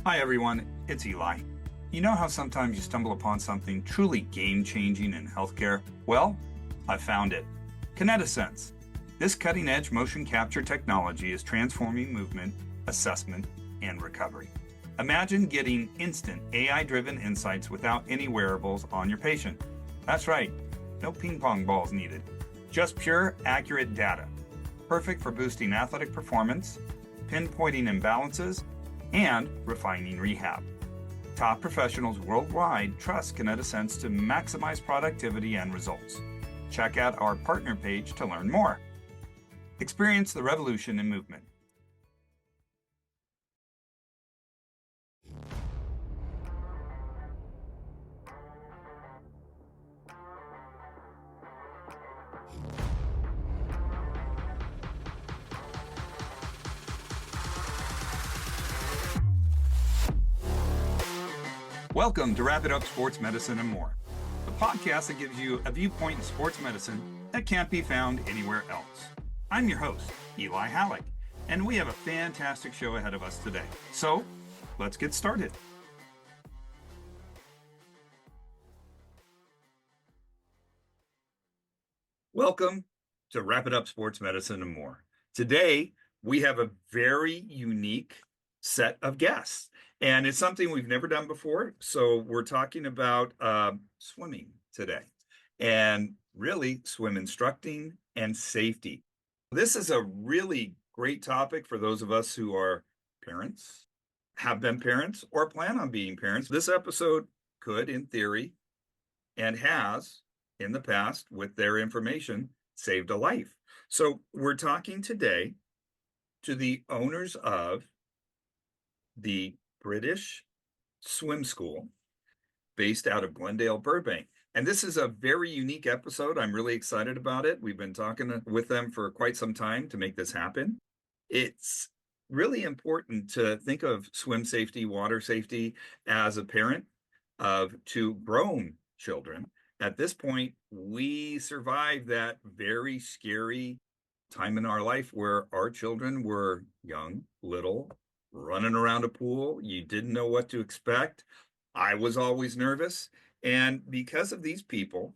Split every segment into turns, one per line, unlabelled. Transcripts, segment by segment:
Hi everyone, it's Eli. You know how sometimes you stumble upon something truly game-changing in healthcare? Well, I found it. KinetiSense. This cutting-edge motion capture technology is transforming movement, assessment, and recovery. Imagine getting instant AI-driven insights without any wearables on your patient. That's right, no ping pong balls needed. Just pure, accurate data. Perfect for boosting athletic performance, pinpointing imbalances, and refining rehab. Top professionals worldwide trust KinetiSense to maximize productivity and results. Check out our partner page to learn more. Experience the revolution in movement. Welcome to Wrap It Up Sports Medicine and More, the podcast that gives you a viewpoint in sports medicine that can't be found anywhere else. I'm your host, Eli Hallak, and we have a fantastic show ahead of us today. So, let's get started. Welcome to Wrap It Up Sports Medicine and More. Today, we have a very unique set of guests. And it's something we've never done before. So we're talking about swimming today, and really swim instructing and safety. This is a really great topic for those of us who are parents, have been parents, or plan on being parents. This episode could, in theory, and has in the past with their information, saved a life. So we're talking today to the owners of the British Swim School based out of Glendale, Burbank. And this is a very unique episode. I'm really excited about it. We've been talking with them for quite some time to make this happen. It's really important to think of swim safety, water safety as a parent of two grown children. At this point, we survived that very scary time in our life where our children were young, little, running around a pool. You didn't know what to expect. I was always nervous. And because of these people,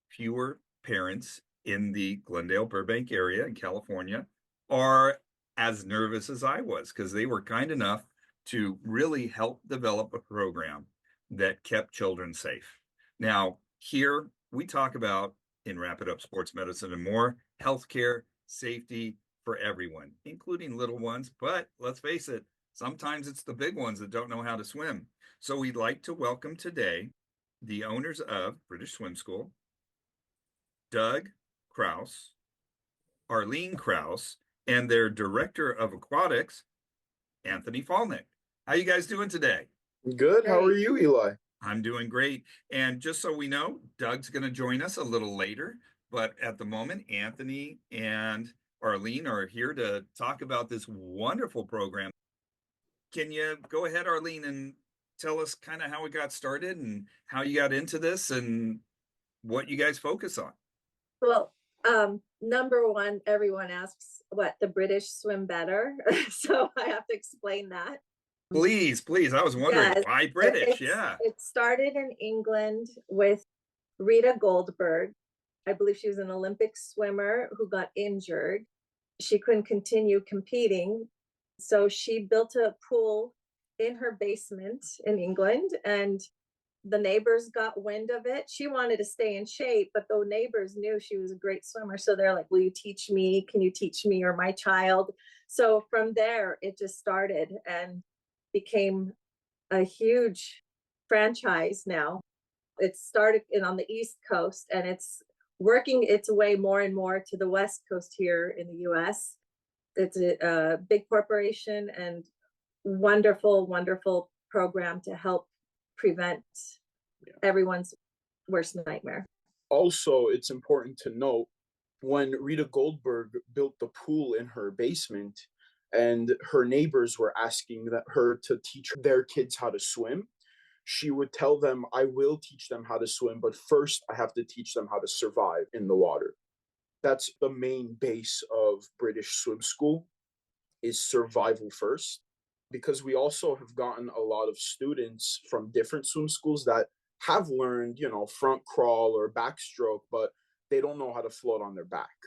fewer parents in the Glendale, Burbank area in California are as nervous as I was, because they were kind enough to really help develop a program that kept children safe. Now, here we talk about, in Wrap It Up Sports Medicine and More, healthcare, safety for everyone, including little ones. But let's face it, sometimes it's the big ones that don't know how to swim. So we'd like to welcome today the owners of British Swim School, Doug Krause, Arlene Krause, and their director of Aquatics, Anthony Faalnik. How you guys doing today?
Good. How are you, Eli?
I'm doing great. And just so we know, Doug's going to join us a little later. But at the moment, Anthony and Arlene are here to talk about this wonderful program. Can you go ahead, Arlene, and tell us kind of how it got started and how you got into this and what you guys focus on?
Well, number one, everyone asks what the British swim better. So I have to explain that.
Please. I was wondering why British.
It started in England with Rita Goldberg. I believe she was an Olympic swimmer who got injured. She couldn't continue competing. So she built a pool in her basement in England, and the neighbors got wind of it. She wanted to stay in shape, but the neighbors knew she was a great swimmer. So they're like, will you teach me? Can you teach me or my child? So from there, it just started and became a huge franchise now. It started on the East Coast, and it's working its way more and more to the West Coast here in the US. It's a big corporation and wonderful, wonderful program to help prevent everyone's worst nightmare.
Also, it's important to note, when Rita Goldberg built the pool in her basement and her neighbors were asking her to teach their kids how to swim, she would tell them, I will teach them how to swim, but first I have to teach them how to survive in the water. That's the main base of British Swim School, is survival first. because we also have gotten a lot of students from different swim schools that have learned, front crawl or backstroke, but they don't know how to float on their back,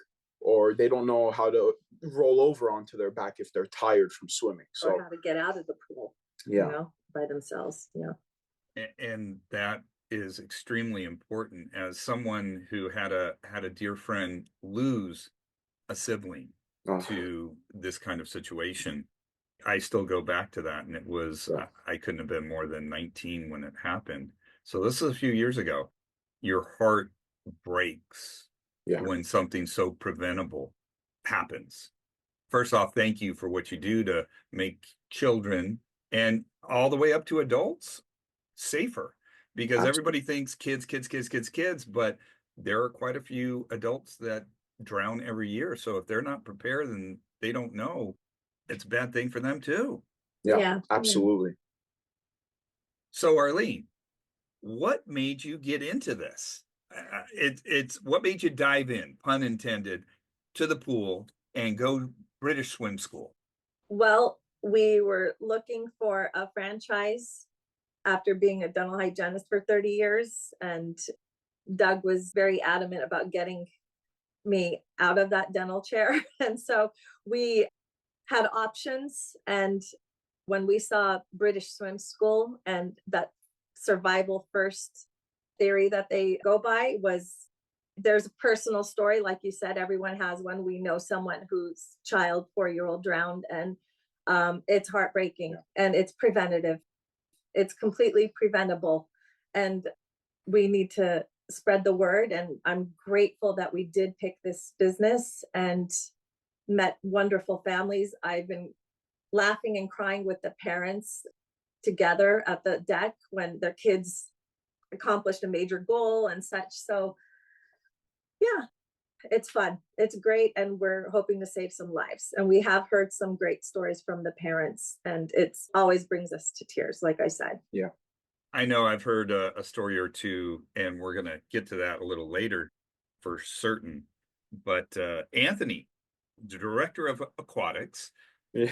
or they don't know how to roll over onto their back if they're tired from swimming. So,
or how to get out of the pool,
yeah,
by themselves. Yeah.
And that is extremely important. As someone who had a dear friend lose a sibling
Oh,
to this kind of situation, I still go back to that. And it was,
yeah,
I couldn't have been more than 19 when it happened. So this is a few years ago. Your heart breaks
yeah,
when something so preventable happens. First off, thank you for what you do to make children and all the way up to adults safer, because
absolutely.
everybody thinks kids, but there are quite a few adults that drown every year. So if they're not prepared and they don't know, it's a bad thing for them too.
Yeah,
Yeah.
absolutely.
So Arlene, what made you get into this? It's what made you dive in, pun intended, to the pool and go British Swim School?
Well, we were looking for a franchise after being a dental hygienist for 30 years. And Doug was very adamant about getting me out of that dental chair. And so we had options. And when we saw British Swim School and that survival first theory that they go by was, there's a personal story. Like you said, everyone has one. We know someone whose child, 4-year-old, drowned, and it's heartbreaking.
Yeah.
And it's preventative. It's completely preventable. And we need to spread the word. And I'm grateful that we did pick this business and met wonderful families. I've been laughing and crying with the parents together at the deck when their kids accomplished a major goal and such. So yeah, it's fun. It's great. And we're hoping to save some lives. And we have heard some great stories from the parents, and it's always brings us to tears, like I said.
Yeah.
I know I've heard a story or two, and we're going to get to that a little later for certain. But Anthony, the director of Aquatics,
Yeah.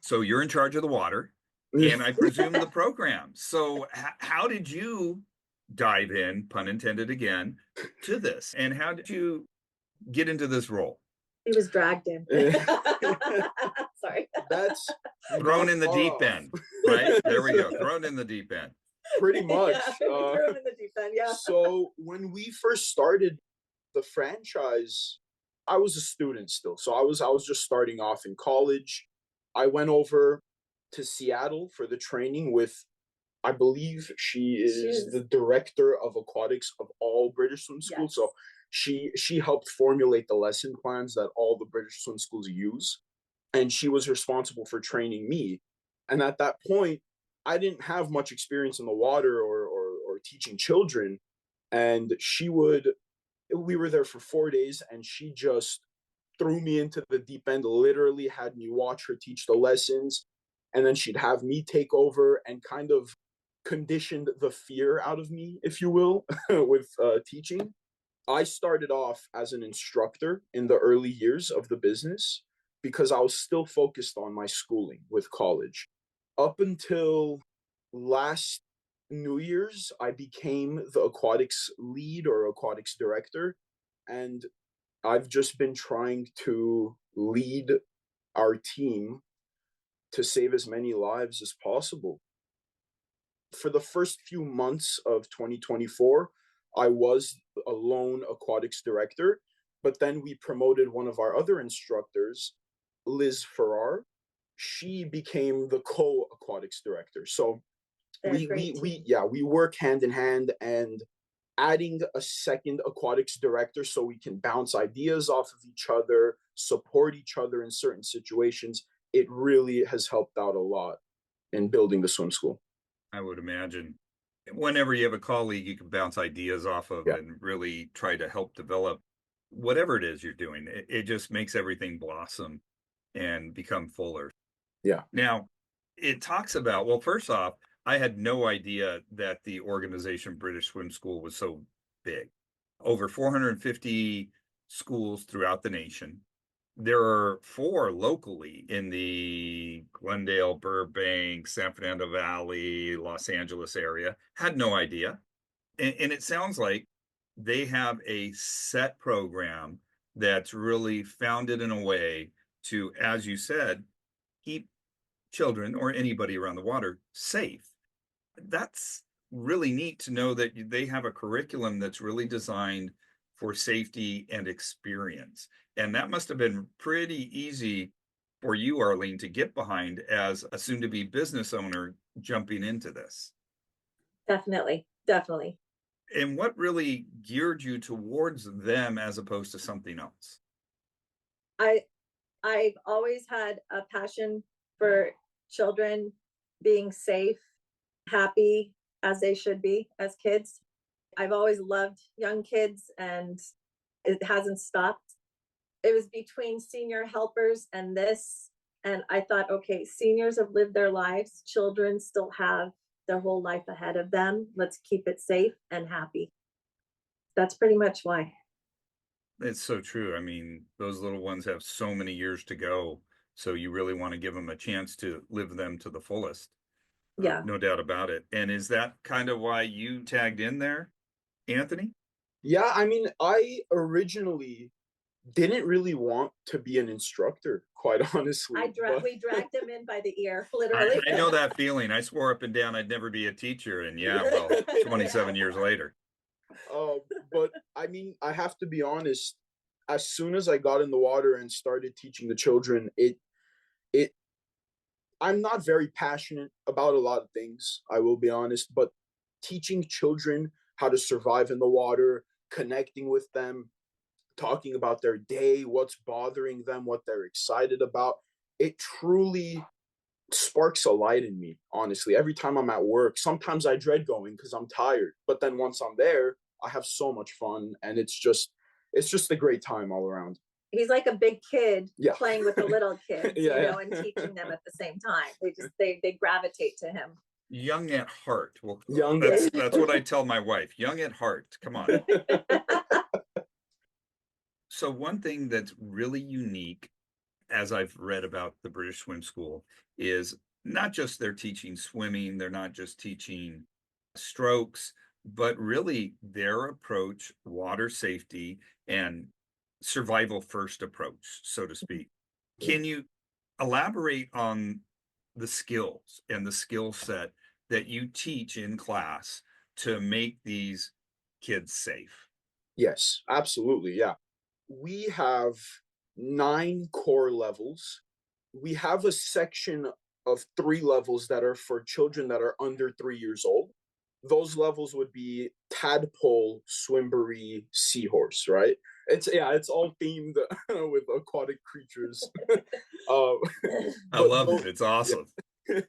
so you're in charge of the water, and I presume the program. So how did you dive in, pun intended again, to this? And how did you get into this role?
He was dragged in. Sorry.
That's
Thrown in the deep end, right? There we go. Thrown in the deep end.
Pretty much.
Yeah, we threw him in the deep end, yeah.
So when we first started the franchise, I was a student still. So I was just starting off in college. I went over to Seattle for the training with, I believe she is the director of aquatics of all British swim schools. Yes. So she helped formulate the lesson plans that all the British swim schools use. And she was responsible for training me. And at that point, I didn't have much experience in the water or teaching children. And we were there for 4 days, and she just threw me into the deep end, literally had me watch her teach the lessons. And then she'd have me take over and kind of conditioned the fear out of me, if you will, with teaching. I started off as an instructor in the early years of the business because I was still focused on my schooling with college. Up until last New Year's, I became the aquatics lead or aquatics director. And I've just been trying to lead our team to save as many lives as possible. For the first few months of 2024, I was a lone aquatics director, but then we promoted one of our other instructors, Liz Farrar. She became the co-aquatics director. So we work hand in hand, and adding a second aquatics director so we can bounce ideas off of each other, support each other in certain situations, it really has helped out a lot in building the swim school.
I would imagine. Whenever you have a colleague you can bounce ideas off of and really try to help develop whatever it is you're doing, it just makes everything blossom and become fuller.
Yeah.
Now, it talks about, well, first off, I had no idea that the organization British Swim School was so big. Over 450 schools throughout the nation. There are 4 locally in the Glendale, Burbank, San Fernando Valley, Los Angeles area. Had no idea. And it sounds like they have a set program that's really founded in a way to, as you said, keep children or anybody around the water safe. That's really neat to know that they have a curriculum that's really designed for safety and experience. And that must have been pretty easy for you, Arlene, to get behind as a soon to be business owner jumping into this.
Definitely, definitely.
And what really geared you towards them as opposed to something else?
I've always had a passion for children being safe, happy as they should be as kids. I've always loved young kids and it hasn't stopped. It was between senior helpers and this, and I thought, okay, seniors have lived their lives, children still have their whole life ahead of them. Let's keep it safe and happy. That's pretty much why.
It's so true. I mean, those little ones have so many years to go. So you really want to give them a chance to live them to the fullest.
Yeah.
No doubt about it. And is that kind of why you tagged in there, Anthony?
Yeah, I mean, I originally didn't really want to be an instructor, quite honestly.
We dragged him in by the ear,
I,
literally.
I know that feeling. I swore up and down I'd never be a teacher. And yeah, well, 27 years later.
But I mean, I have to be honest. As soon as I got in the water and started teaching the children, it I'm not very passionate about a lot of things, I will be honest, but teaching children how to survive in the water, connecting with them, talking about their day, what's bothering them, what they're excited about, it truly sparks a light in me, honestly. Every time I'm at work, sometimes I dread going because I'm tired, but then once I'm there, I have so much fun, and it's just a great time all around.
He's like a big kid
Yeah.
playing with the little kids,
Yeah.
and teaching them at the same time. They gravitate to him.
Young at heart. Well,
Young
that's what I tell my wife. Young at heart. Come on. So one thing that's really unique, as I've read about the British Swim School, is not just they're teaching swimming, they're not just teaching strokes, but really their approach, water safety and survival first approach, so to speak. Can you elaborate on the skills and the skill set that you teach in class to make these kids safe?
Yes, absolutely. Yeah. We have 9 core levels. We have a section of 3 levels that are for children that are under 3 years old. Those levels would be tadpole, swimbury, seahorse, right? It's all themed with aquatic creatures.
I love it. It's awesome.
Yeah.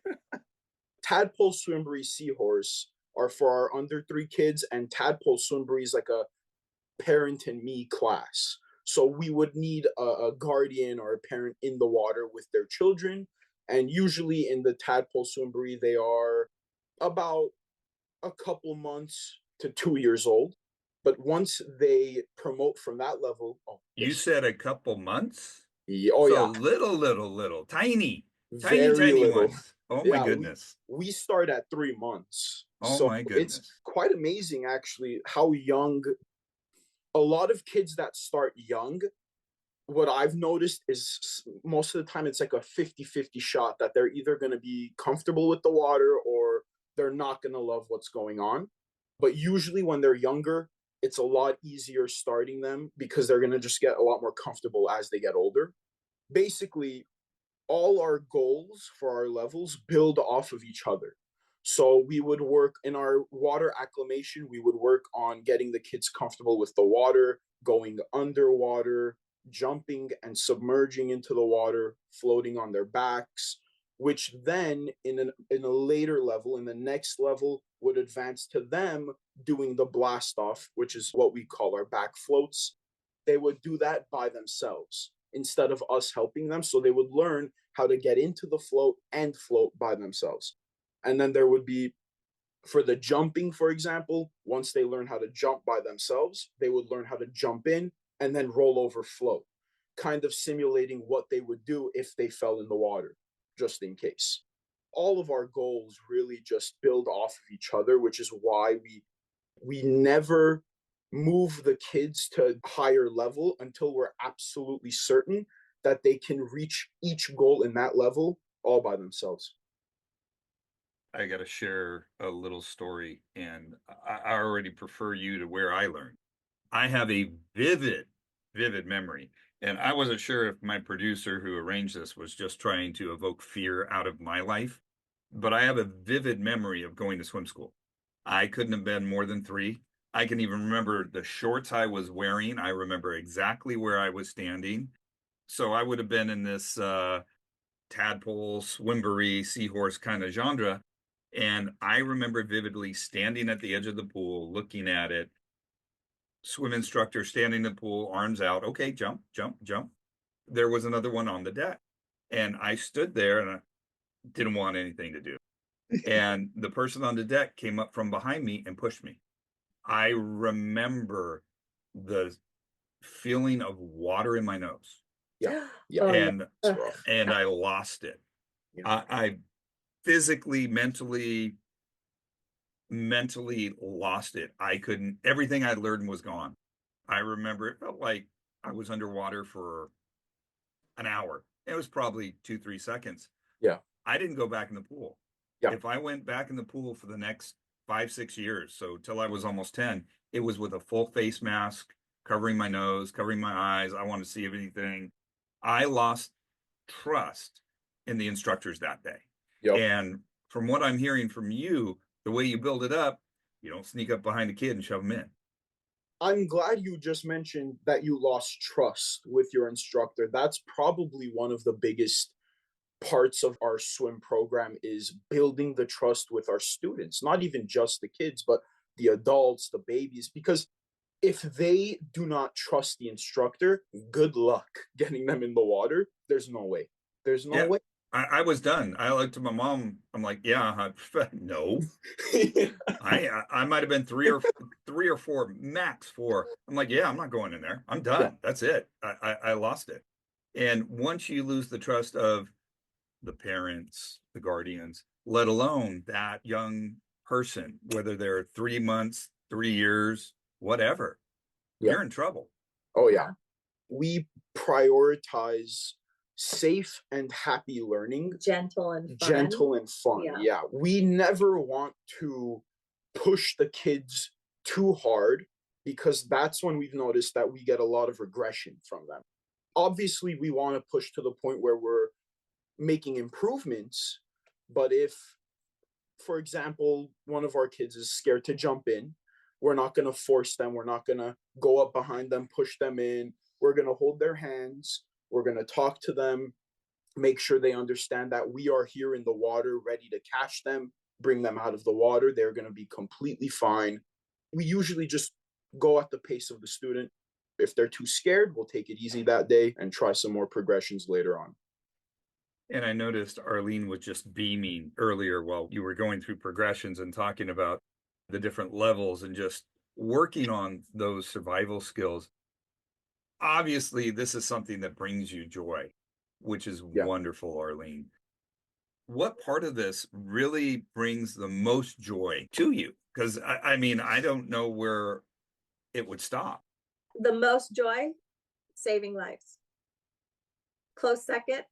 Tadpole, swimbury, seahorse are for our under 3 kids, and tadpole, swimbury is like a parent and me class. So we would need a guardian or a parent in the water with their children. And usually in the tadpole swimbury, they are about a couple months to 2 years old. But once they promote from that level,
You said a couple months?
yeah,
So little, tiny
very little.
ones. Oh my
Yeah,
goodness.
we start at 3 months.
Oh
So
my
it's
goodness.
quite amazing, actually, how young a lot of kids that start young, what I've noticed is most of the time it's like a 50-50 shot that they're either going to be comfortable with the water or they're not going to love what's going on. But usually when they're younger, it's a lot easier starting them because they're going to just get a lot more comfortable as they get older. Basically, all our goals for our levels build off of each other. So we would work in our water acclimation, we would work on getting the kids comfortable with the water, going underwater, jumping and submerging into the water, floating on their backs, which then in a later level, in the next level, would advance to them doing the blast off, which is what we call our back floats. They would do that by themselves instead of us helping them. So they would learn how to get into the float and float by themselves. And then there would be, for the jumping, for example, once they learn how to jump by themselves, they would learn how to jump in and then roll over float. kind of simulating what they would do if they fell in the water, just in case. All of our goals really just build off of each other, which is why we never move the kids to a higher level until we're absolutely certain that they can reach each goal in that level all by themselves.
I got to share a little story, and I already prefer you to where I learned. I have a vivid memory, and I wasn't sure if my producer who arranged this was just trying to evoke fear out of my life, but I have a vivid memory of going to swim school. I couldn't have been more than 3. I can even remember the shorts I was wearing. I remember exactly where I was standing. So I would have been in this tadpole, swimbury, seahorse kind of genre. And I remember vividly standing at the edge of the pool, looking at it, swim instructor standing in the pool, arms out. Okay, jump, jump, jump. There was another one on the deck. And I stood there and I didn't want anything to do. And the person on the deck came up from behind me and pushed me. I remember the feeling of water in my nose.
Yeah.
Oh, yeah.
And I lost it.
Yeah.
I physically, mentally lost it. I couldn't, everything I learned was gone. I remember it felt like I was underwater for an hour. It was probably 2-3 seconds.
Yeah.
I didn't go back in the pool.
Yeah.
If I went back in the pool for the next 5-6 years, so till I was almost 10, it was with a full face mask, covering my nose, covering my eyes. I wanted to see everything. I lost trust in the instructors that day.
Yep.
And from what I'm hearing from you, the way you build it up, you don't sneak up behind a kid and shove them in.
I'm glad you just mentioned that you lost trust with your instructor. That's probably one of the biggest parts of our swim program, is building the trust with our students, not even just the kids, but the adults, the babies, because if they do not trust the instructor, good luck getting them in the water. There's no way. There's no way.
I was done. I looked to my mom. I'm like, yeah, no. I might have been 3 or 4, max 4. I'm like, yeah, I'm not going in there. I'm done.
Yeah.
That's it. I lost it. And once you lose the trust of the parents, the guardians, let alone that young person, whether they're 3 months, 3 years, whatever,
Yeah.
you're in trouble.
Oh, yeah. We prioritize safe and happy learning.
Gentle and fun.
Gentle and fun. Yeah. We never want to push the kids too hard, because that's when we've noticed that we get a lot of regression from them. Obviously, we want to push to the point where we're making improvements, but if, for example, one of our kids is scared to jump in, we're not going to force them. We're not going to go up behind them, push them in. We're going to hold their hands. We're going to talk to them, make sure they understand that we are here in the water, ready to catch them, bring them out of the water. They're going to be completely fine. We usually just go at the pace of the student. If they're too scared, we'll take it easy that day and try some more progressions later on.
And I noticed Arlene was just beaming earlier while you were going through progressions and talking about the different levels and just working on those survival skills. Obviously, this is something that brings you joy, which is wonderful, Arlene. What part of this really brings the most joy to you? Because I mean, I don't know where it would stop.
The most joy, saving lives. Close second,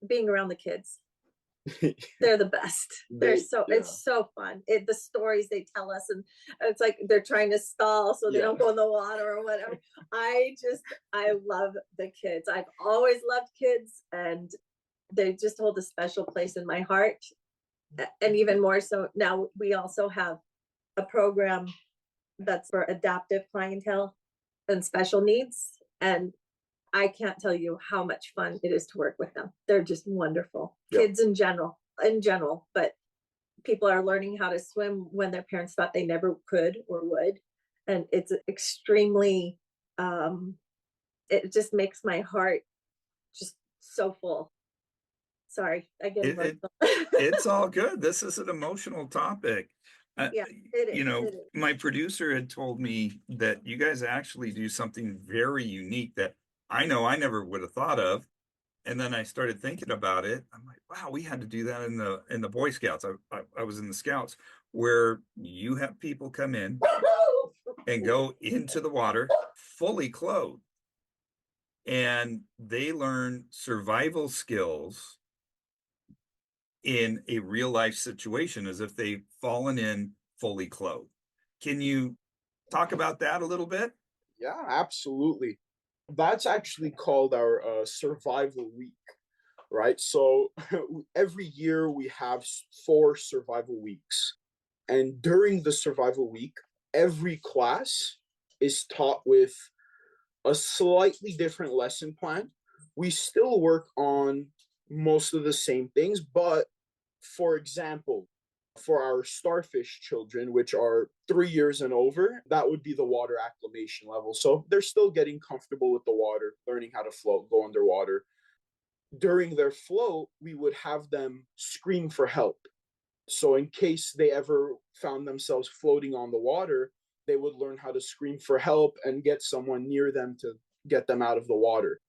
being around the kids. They're the best. It's so fun. The stories they tell us, and it's like they're trying to stall so they don't go in the water or whatever. I love the kids. I've always loved kids, and they just hold a special place in my heart. And even more so now, we also have a program that's for adaptive clientele and special needs, and I can't tell you how much fun it is to work with them. They're just wonderful. Kids in general, but people are learning how to swim when their parents thought they never could or would. And it's extremely, it just makes my heart just so full. Sorry, I get emotional.
It's all good. This is an emotional topic.
Yeah, it is.
You know, my producer had told me that you guys actually do something very unique that I know I never would have thought of. And then I started thinking about it. I'm like, wow, we had to do that in the Boy Scouts. I was in the Scouts where you have people come in and go into the water fully clothed, and they learn survival skills in a real life situation as if they've fallen in fully clothed. Can you talk about that a little bit?
Yeah, absolutely. That's actually called our survival week, right? So every year we have 4 survival weeks. And during the survival week, every class is taught with a slightly different lesson plan. We still work on most of the same things, but for example, for our starfish children, which are 3 years and over, that would be the water acclimation level. So they're still getting comfortable with the water, learning how to float, go underwater. During their float, we would have them scream for help. So in case they ever found themselves floating on the water, they would learn how to scream for help and get someone near them to get them out of the water.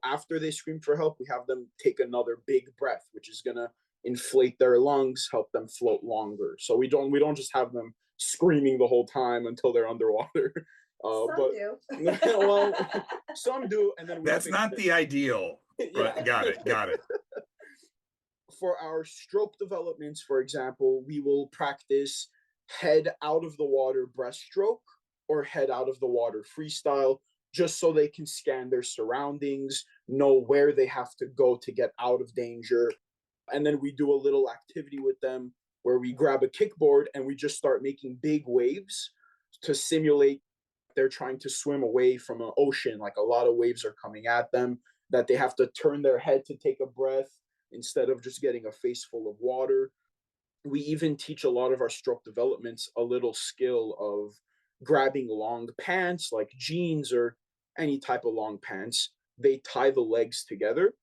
After they scream for help, we have them take another big breath, which is gonna inflate their lungs, help them float longer. So we don't just have them screaming the whole time until they're underwater.
Some
But
do.
well, some do, and then we
That's not the ideal.
yeah.
Right. Got it. Got it.
For our stroke developments, for example, we will practice head out of the water breaststroke or head out of the water freestyle, just so they can scan their surroundings, know where they have to go to get out of danger. And then we do a little activity with them where we grab a kickboard and we just start making big waves to simulate they're trying to swim away from an ocean, like a lot of waves are coming at them, that they have to turn their head to take a breath instead of just getting a face full of water. We even teach a lot of our stroke developments a little skill of grabbing long pants like jeans or any type of long pants. They tie the legs together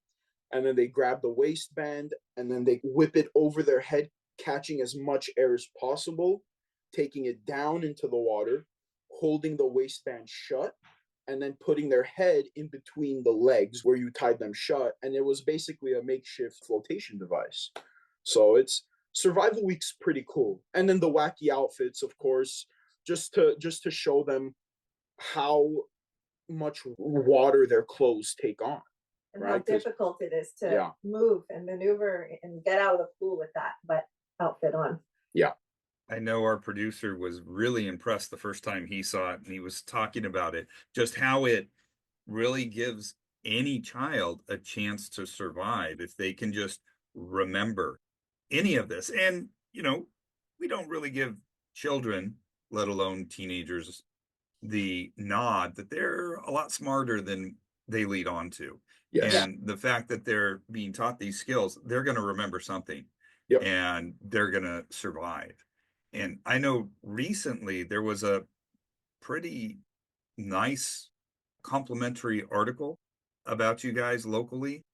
and then they grab the waistband and then they whip it over their head, catching as much air as possible, taking it down into the water, holding the waistband shut, and then putting their head in between the legs where you tied them shut. And it was basically a makeshift flotation device. So it's survival week's pretty cool. And then the wacky outfits, of course, just to show them how much water their clothes take on.
And how
Right? 'Cause-
difficult it is to
Yeah.
move and maneuver and get out of the pool with that wet outfit on.
Yeah.
I know our producer was really impressed the first time he saw it, and he was talking about it, just how it really gives any child a chance to survive if they can just remember any of this. And, we don't really give children, let alone teenagers, the nod that they're a lot smarter than they lead on to.
Yes.
And the fact that they're being taught these skills, they're going to remember something
Yep.
and they're going to survive. And I know recently there was a pretty nice complimentary article about you guys locally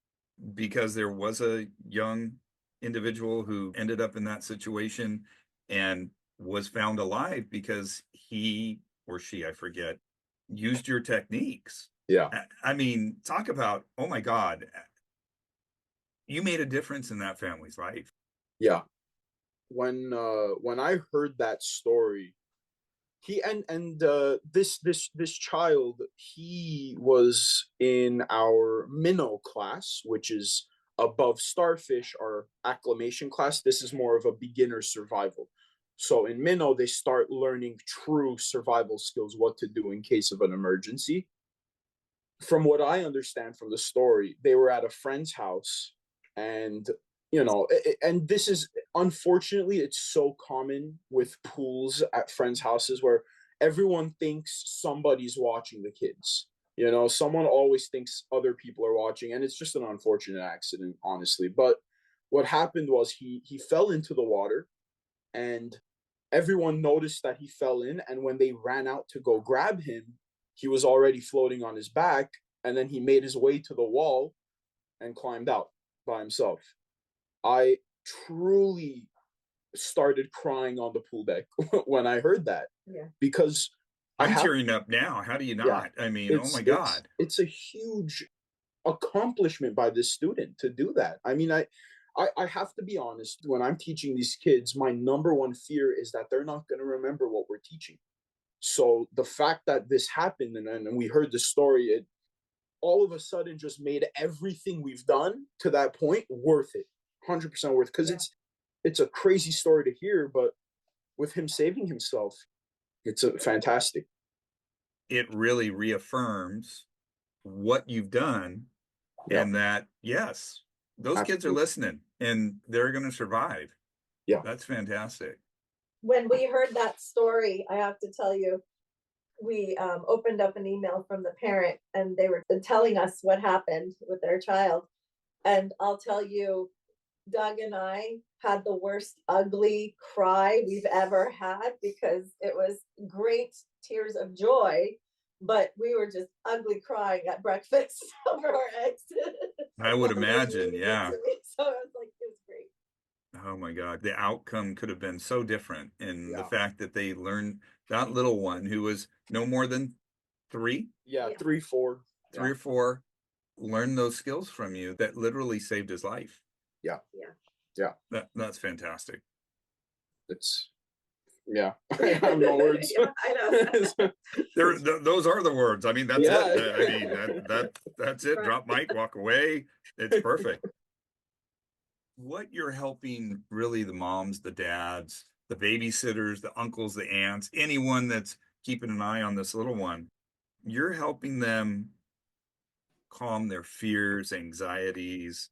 because there was a young individual who ended up in that situation and was found alive because he or she, I forget, used your techniques.
Yeah.
I mean, talk about, oh my God, you made a difference in that family's life.
Yeah. When I heard that story, he and this child, he was in our minnow class, which is above starfish, our acclimation class. This is more of a beginner survival. So in minnow, they start learning true survival skills, what to do in case of an emergency. From what I understand from the story, they were at a friend's house, and and this is, unfortunately, it's so common with pools at friends' houses where everyone thinks somebody's watching the kids. Someone always thinks other people are watching, and it's just an unfortunate accident, honestly. But what happened was he fell into the water, and everyone noticed that he fell in, and when they ran out to go grab him, he was already floating on his back, and then he made his way to the wall and climbed out by himself. I truly started crying on the pool deck when I heard that.
Yeah.
Because I
I'm
have,
tearing up now. How do you
yeah,
not? I mean, oh my
it's
God.
it's a huge accomplishment by this student to do that. I mean, I have to be honest, when I'm teaching these kids, my number one fear is that they're not going to remember what we're teaching. So the fact that this happened and we heard the story, it all of a sudden just made everything we've done to that point worth it. 100% worth, because it's a crazy story to hear, but with him saving himself, it's a fantastic.
It really reaffirms what you've done,
Yeah,
and that, yes, those kids are
absolutely.
listening and they're going to survive.
Yeah,
That's fantastic.
When we heard that story, I have to tell you, we opened up an email from the parent and they were telling us what happened with their child. And I'll tell you, Doug and I had the worst ugly cry we've ever had, because it was great tears of joy, but we were just ugly crying at breakfast over our eggs.
I would
Mom was
imagine,
reading it
yeah.
to me, so I was like, it was great.
Oh my God, the outcome could have been so different. And the
yeah,
fact that they learned, that little one who was no more than three,
yeah.
Yeah.
3, 4.
three
Yeah,
or four, learned those skills from you that literally saved his life.
yeah,
Yeah.
yeah.
That's fantastic.
It's yeah. I have no words.
Yeah, I know.
Those are the words. I mean, that's
Yeah.
it. I mean, that's it.
Right.
Drop mic, walk away. It's perfect. What you're helping really the moms, the dads, the babysitters, the uncles, the aunts, anyone that's keeping an eye on this little one, you're helping them calm their fears, anxieties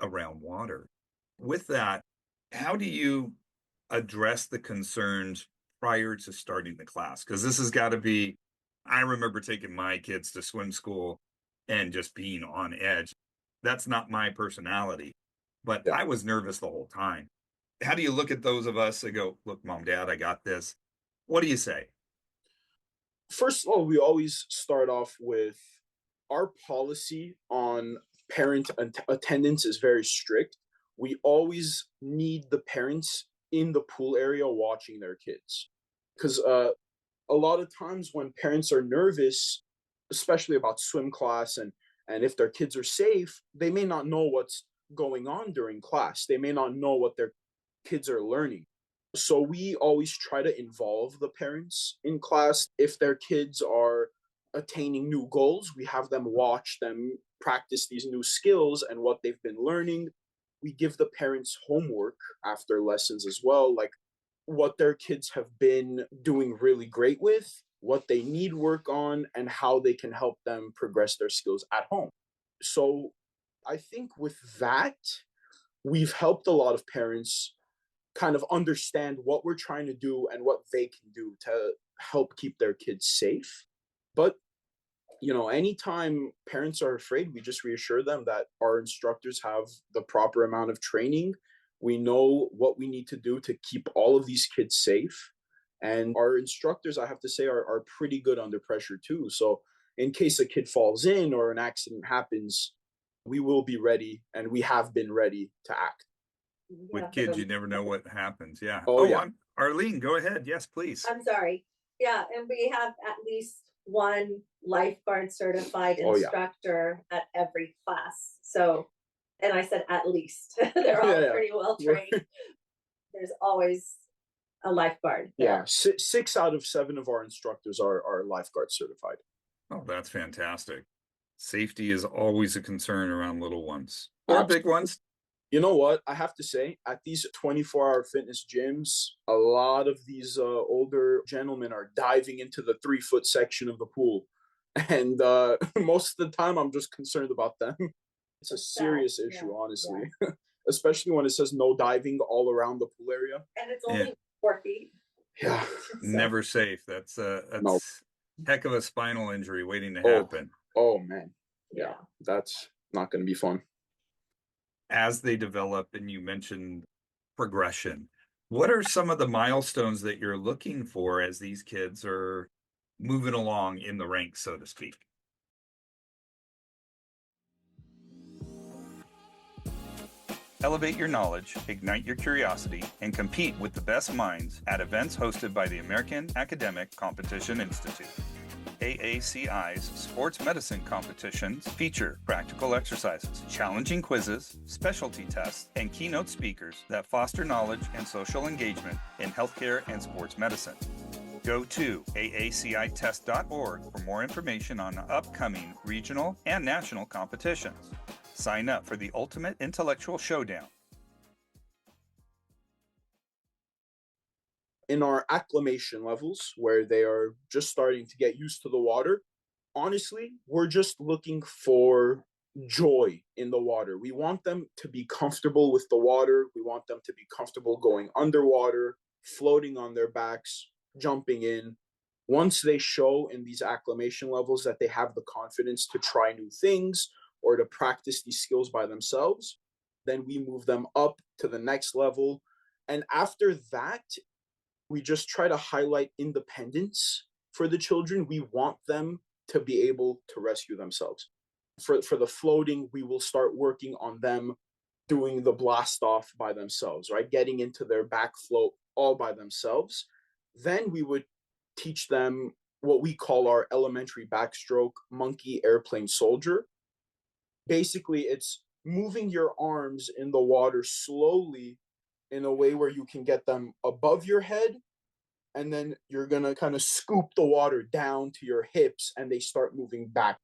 around water. With that, how do you address the concerns prior to starting the class? Because this has got to be, I remember taking my kids to swim school and just being on edge. That's not my personality, but
Yeah.
I was nervous the whole time. How do you look at those of us that go, look, mom, dad, I got this? What do you say?
First of all, we always start off with our policy on parent attendance is very strict. We always need the parents in the pool area watching their kids. Because a lot of times when parents are nervous, especially about swim class and if their kids are safe, they may not know what's going on during class. They may not know what their kids are learning. So we always try to involve the parents in class. If their kids are attaining new goals, we have them watch them practice these new skills and what they've been learning. We give the parents homework after lessons as well, like what their kids have been doing really great with, what they need work on, and how they can help them progress their skills at home. So I think with that, we've helped a lot of parents kind of understand what we're trying to do and what they can do to help keep their kids safe. But anytime parents are afraid, we just reassure them that our instructors have the proper amount of training. We know what we need to do to keep all of these kids safe. And our instructors, I have to say, are pretty good under pressure too. So in case a kid falls in or an accident happens, we will be ready, and we have been ready to act.
With kids, you never know what happens. Yeah.
Oh, yeah.
Arlene, go ahead. Yes, please.
I'm sorry. Yeah, and we have at least one lifeguard certified
Oh, yeah.
instructor at every class. So, and I said at least. They're all
Yeah.
pretty well trained. There's always a lifeguard there.
Yeah, 6 out of 7 of our instructors are lifeguard certified.
Oh, that's fantastic. Safety is always a concern around little ones or big ones.
You know what? I have to say, at these 24-hour fitness gyms, a lot of these older gentlemen are diving into the 3-foot section of the pool. And most of the time, I'm just concerned about them. It's a serious issue, honestly, especially when it says no diving all around the pool area.
And it's only 4 feet.
Yeah.
So-
Never safe. That's
No.
heck of a spinal injury waiting to
Oh.
happen.
Oh, man.
Yeah.
That's not going to be fun.
As they develop, and you mentioned progression, what are some of the milestones that you're looking for as these kids are moving along in the ranks, so to speak? Elevate your knowledge, ignite your curiosity, and compete with the best minds at events hosted by the American Academic Competition Institute. AACI's sports medicine competitions feature practical exercises, challenging quizzes, specialty tests, and keynote speakers that foster knowledge and social engagement in healthcare and sports medicine. Go to aacitest.org for more information on upcoming regional and national competitions. Sign up for the ultimate intellectual showdown.
In our acclimation levels, where they are just starting to get used to the water, honestly, we're just looking for joy in the water. We want them to be comfortable with the water. We want them to be comfortable going underwater, floating on their backs, jumping in. Once they show in these acclimation levels that they have the confidence to try new things or to practice these skills by themselves, then we move them up to the next level. And after that, we just try to highlight independence for the children. We want them to be able to rescue themselves. For the floating, we will start working on them doing the blast off by themselves, right? Getting into their back float all by themselves. Then we would teach them what we call our elementary backstroke monkey airplane soldier. Basically, it's moving your arms in the water slowly in a way where you can get them above your head, and then you're going to kind of scoop the water down to your hips and they start moving back.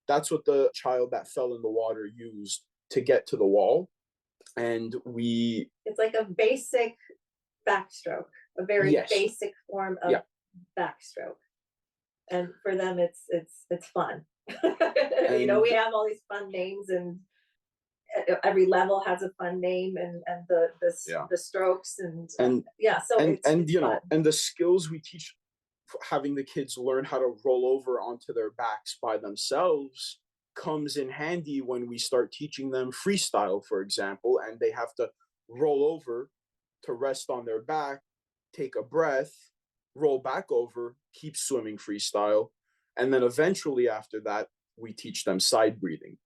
That's what the child that fell in the water used to get to the wall. And
it's like a basic backstroke, a very
Yes.
basic form of backstroke. And for them, it's fun. You know, we have all these fun names, and every level has a fun name, and the strokes and yeah. So it's
you know,
fun.
and the skills we teach, having the kids learn how to roll over onto their backs by themselves, comes in handy when we start teaching them freestyle, for example, and they have to roll over to rest on their back, take a breath, roll back over, keep swimming freestyle. And then eventually after that, we teach them side breathing.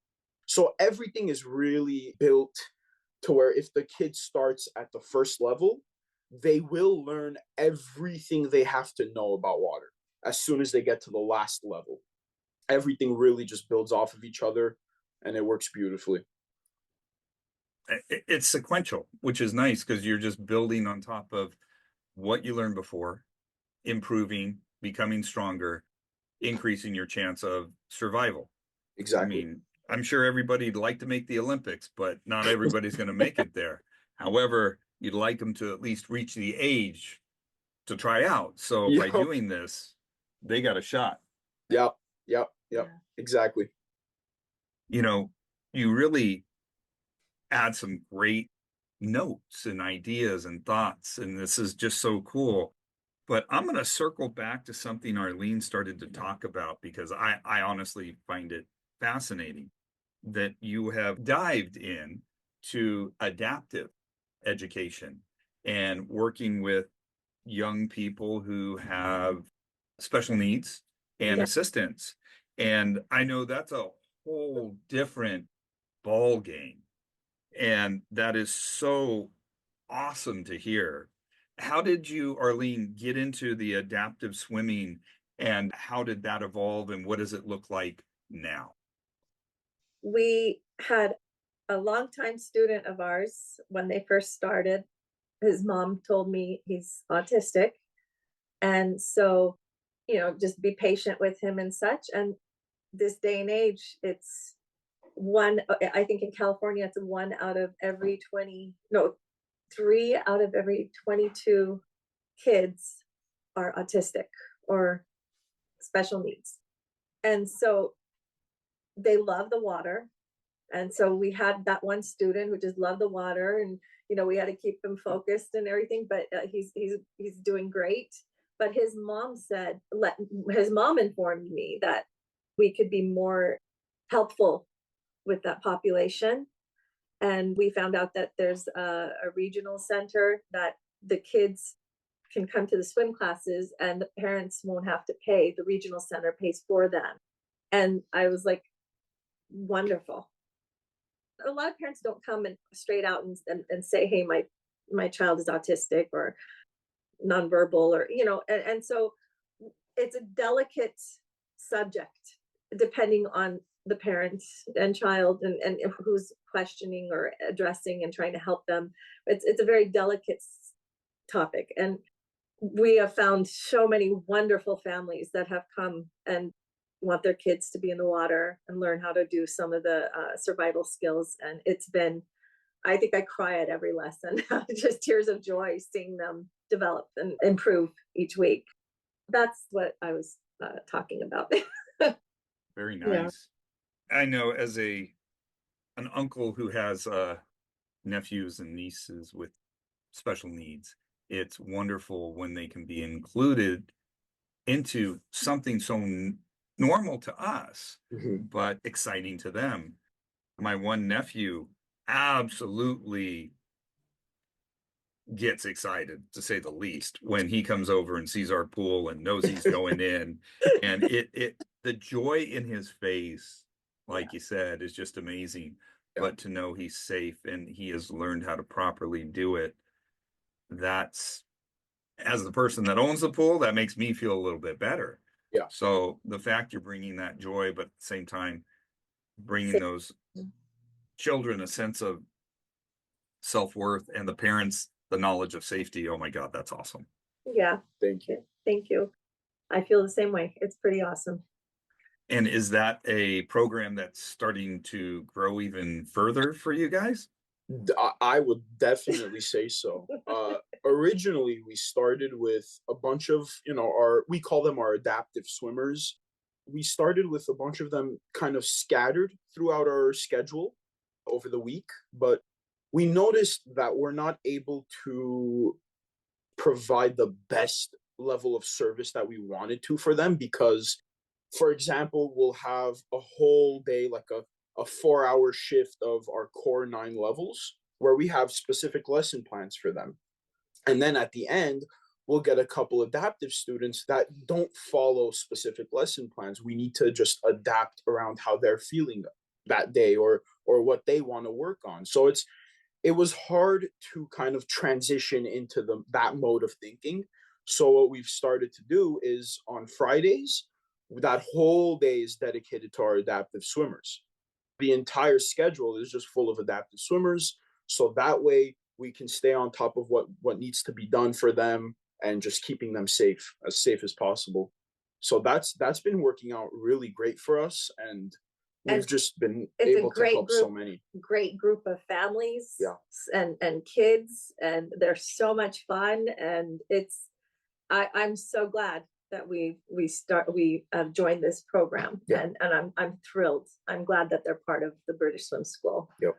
So everything is really built to where if the kid starts at the first level, they will learn everything they have to know about water as soon as they get to the last level. Everything really just builds off of each other, and it works beautifully.
It's sequential, which is nice because you're just building on top of what you learned before, improving, becoming stronger, increasing your chance of survival.
Exactly.
I mean, I'm sure everybody'd like to make the Olympics, but not everybody's going to make it there. However, you'd like them to at least reach the age to try out. So by doing this, they got a shot.
Yep. Exactly.
You know, you really add some great notes and ideas and thoughts, and this is just so cool. But I'm going to circle back to something Arlene started to talk about, because I honestly find it fascinating that you have dived in to adaptive education and working with young people who have special needs and assistance. And I know that's a whole different ball game. And that is so awesome to hear. How did you, Arlene, get into the adaptive swimming, and how did that evolve, and what does it look like now?
We had a longtime student of ours when they first started. His mom told me he's autistic. And so, you know, just be patient with him and such. And this day and age, it's I think in California, it's 1 out of every 3 out of every 22 kids are autistic or special needs. And so they love the water. And so we had that one student who just loved the water, and, you know, we had to keep him focused and everything, but he's doing great. But his mom informed me that we could be more helpful with that population. And we found out that there's a regional center that the kids can come to the swim classes and the parents won't have to pay. The regional center pays for them. And I was like, wonderful. A lot of parents don't come and straight out and say, hey, my child is autistic or nonverbal, or, and so it's a delicate subject depending on the parent and child and who's questioning or addressing and trying to help them. It's a very delicate topic. And we have found so many wonderful families that have come and want their kids to be in the water and learn how to do some of the survival skills. And it's been, I think I cry at every lesson, just tears of joy seeing them develop and improve each week. That's what I was talking about.
Very
Yeah.
nice. I know as an uncle who has nephews and nieces with special needs, it's wonderful when they can be included into something so normal to us, but exciting to them. My one nephew absolutely gets excited, to say the least, when he comes over and sees our pool and knows he's going in. And the joy in his face, like you said, is just amazing. But to know he's safe and he has learned how to properly do it, that's, as the person that owns the pool, that makes me feel a little bit better.
Yeah.
So the fact you're bringing that joy, but at the same time, bringing those children a sense of self-worth and the parents the knowledge of safety. Oh my God, that's awesome.
Yeah.
Thank you.
Thank you. I feel the same way. It's pretty awesome.
And is that a program that's starting to grow even further for you guys?
I would definitely say so. Originally, we started with a bunch of, we call them our adaptive swimmers. We started with a bunch of them kind of scattered throughout our schedule over the week, but we noticed that we're not able to provide the best level of service that we wanted to for them because, for example, we'll have a whole day, like a 4-hour shift of our core 9 levels where we have specific lesson plans for them. And then at the end, we'll get a couple adaptive students that don't follow specific lesson plans. We need to just adapt around how they're feeling that day or what they want to work on. So it was hard to kind of transition into that mode of thinking. So what we've started to do is on Fridays, that whole day is dedicated to our adaptive swimmers. The entire schedule is just full of adaptive swimmers. So that way we can stay on top of what needs to be done for them and just keeping them safe as possible. So that's been working out really great for us. And we've just been able to help so many.
Great group of families and kids, and they're so much fun. And I'm so glad that we joined this program, and I'm thrilled. I'm glad that they're part of the British Swim School.
Yep.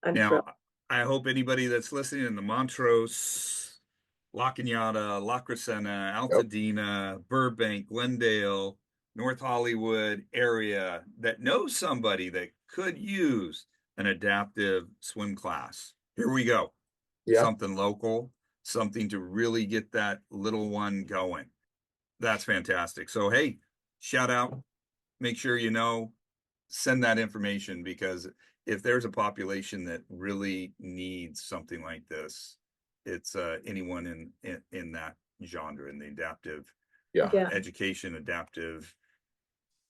I'm thrilled.
I hope anybody that's listening in the Montrose, La Cañada, La Crescenta, Altadena, Burbank, Glendale, North Hollywood area that knows somebody that could use an adaptive swim class. Here we go. Something local, something to really get that little one going. That's fantastic. So, hey, shout out, make sure send that information, because if there's a population that really needs something like this, it's anyone in that genre, in the adaptive education, adaptive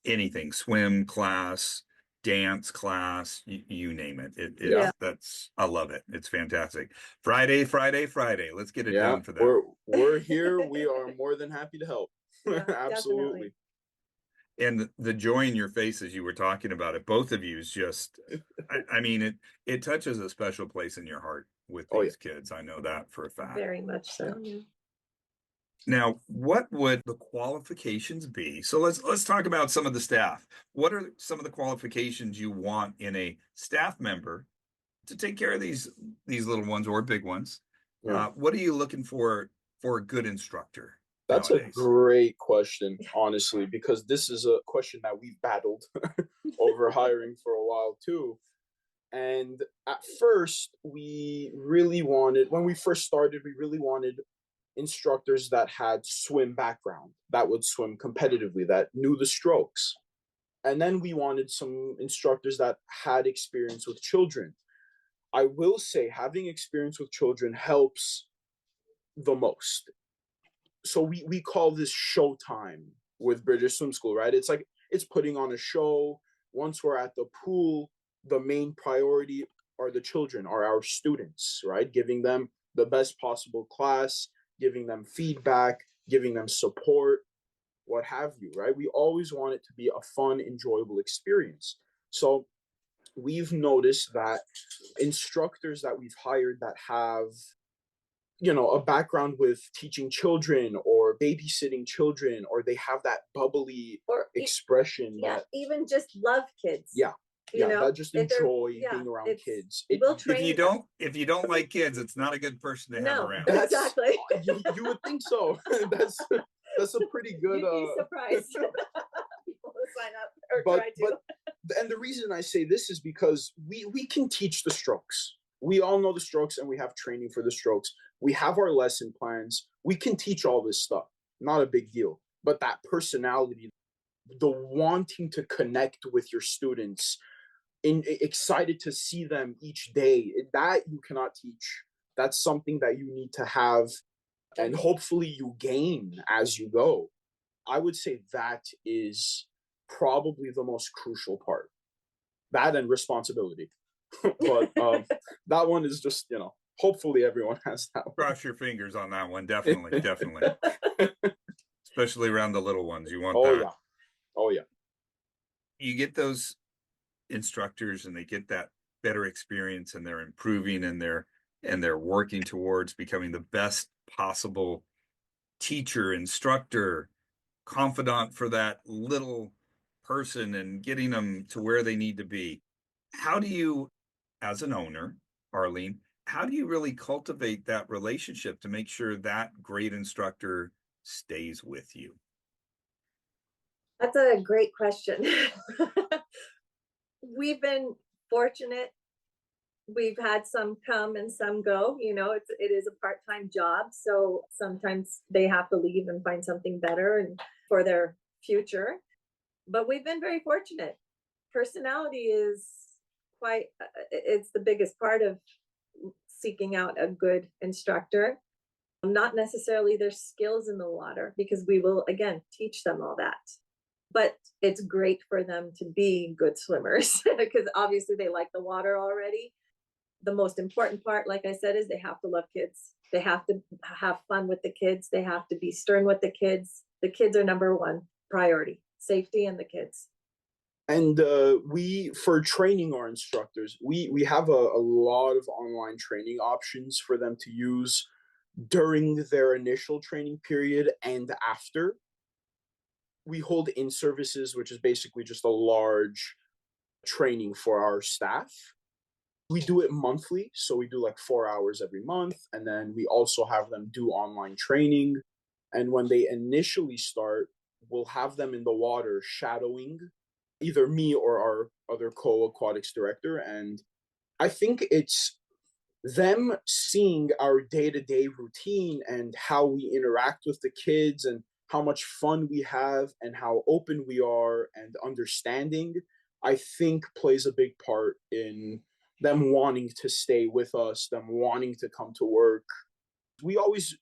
anything, swim class, dance class, you name it. I love it. It's fantastic. Friday. Let's get it done for them.
We're here. We are more than happy to help. Absolutely.
And the joy in your face as you were talking about it, both of you, is just, I mean, it touches a special place in your heart with these kids. I know that for a fact.
Very much so.
Now, what would the qualifications be? So let's talk about some of the staff. What are some of the qualifications you want in a staff member to take care of these little ones or big ones? What are you looking for a good instructor?
That's nowadays? A great question, honestly, because this is a question that we've battled over hiring for a while too. And at first, when we first started, we really wanted instructors that had swim background, that would swim competitively, that knew the strokes. And then we wanted some instructors that had experience with children. I will say having experience with children helps the most. So we call this showtime with British Swim School, right? It's like it's putting on a show. Once we're at the pool, the main priority are the children, are our students, right? Giving them the best possible class, giving them feedback, giving them support, what have you, right? We always want it to be a fun, enjoyable experience. So we've noticed that instructors that we've hired that have, you know, a background with teaching children or babysitting children, or they have that bubbly
Or
expression that,
even just love kids.
yeah,
You
yeah,
know,
that just
if they're
enjoy being around kids.
we'll
If
train.
if you don't like kids, it's not a good person to have
No,
around.
That's
exactly.
you would think so. That's a pretty good.
You'd be surprised. People who sign up or
But
try to.
and the reason I say this is because we can teach the strokes. We all know the strokes, and we have training for the strokes. We have our lesson plans. We can teach all this stuff. Not a big deal. But that personality, the wanting to connect with your students, excited to see them each day, that you cannot teach. That's something that you need to have, and hopefully you gain as you go. I would say that is probably the most crucial part. That and responsibility. But that one is just, you know, hopefully everyone has that one.
Cross your fingers on that one. Definitely, definitely. Especially around the little ones. You want
Oh,
that.
yeah. Oh, yeah.
You get those instructors and they get that better experience, and they're improving, and they're working towards becoming the best possible teacher, instructor, confidant for that little person, and getting them to where they need to be. How do you, as an owner, Arlene, how do you really cultivate that relationship to make sure that great instructor stays with you?
That's a great question. We've been fortunate. We've had some come and some go. You know, it is a part-time job, so sometimes they have to leave and find something better and for their future. But we've been very fortunate. Personality is quite it's the biggest part of seeking out a good instructor. Not necessarily their skills in the water, because we will again teach them all that. But it's great for them to be good swimmers because obviously they like the water already. The most important part, like I said, is they have to love kids. They have to have fun with the kids. They have to be stern with the kids. The kids are number one priority, safety and the kids.
And for training our instructors, we have a lot of online training options for them to use during their initial training period and after. We hold in-services, which is basically just a large training for our staff. We do it monthly, so we do like 4 hours every month, and then we also have them do online training. And when they initially start, we'll have them in the water shadowing either me or our other co-aquatics director. And I think it's them seeing our day-to-day routine and how we interact with the kids and how much fun we have and how open we are and understanding, I think plays a big part in them wanting to stay with us, them wanting to come to work. We always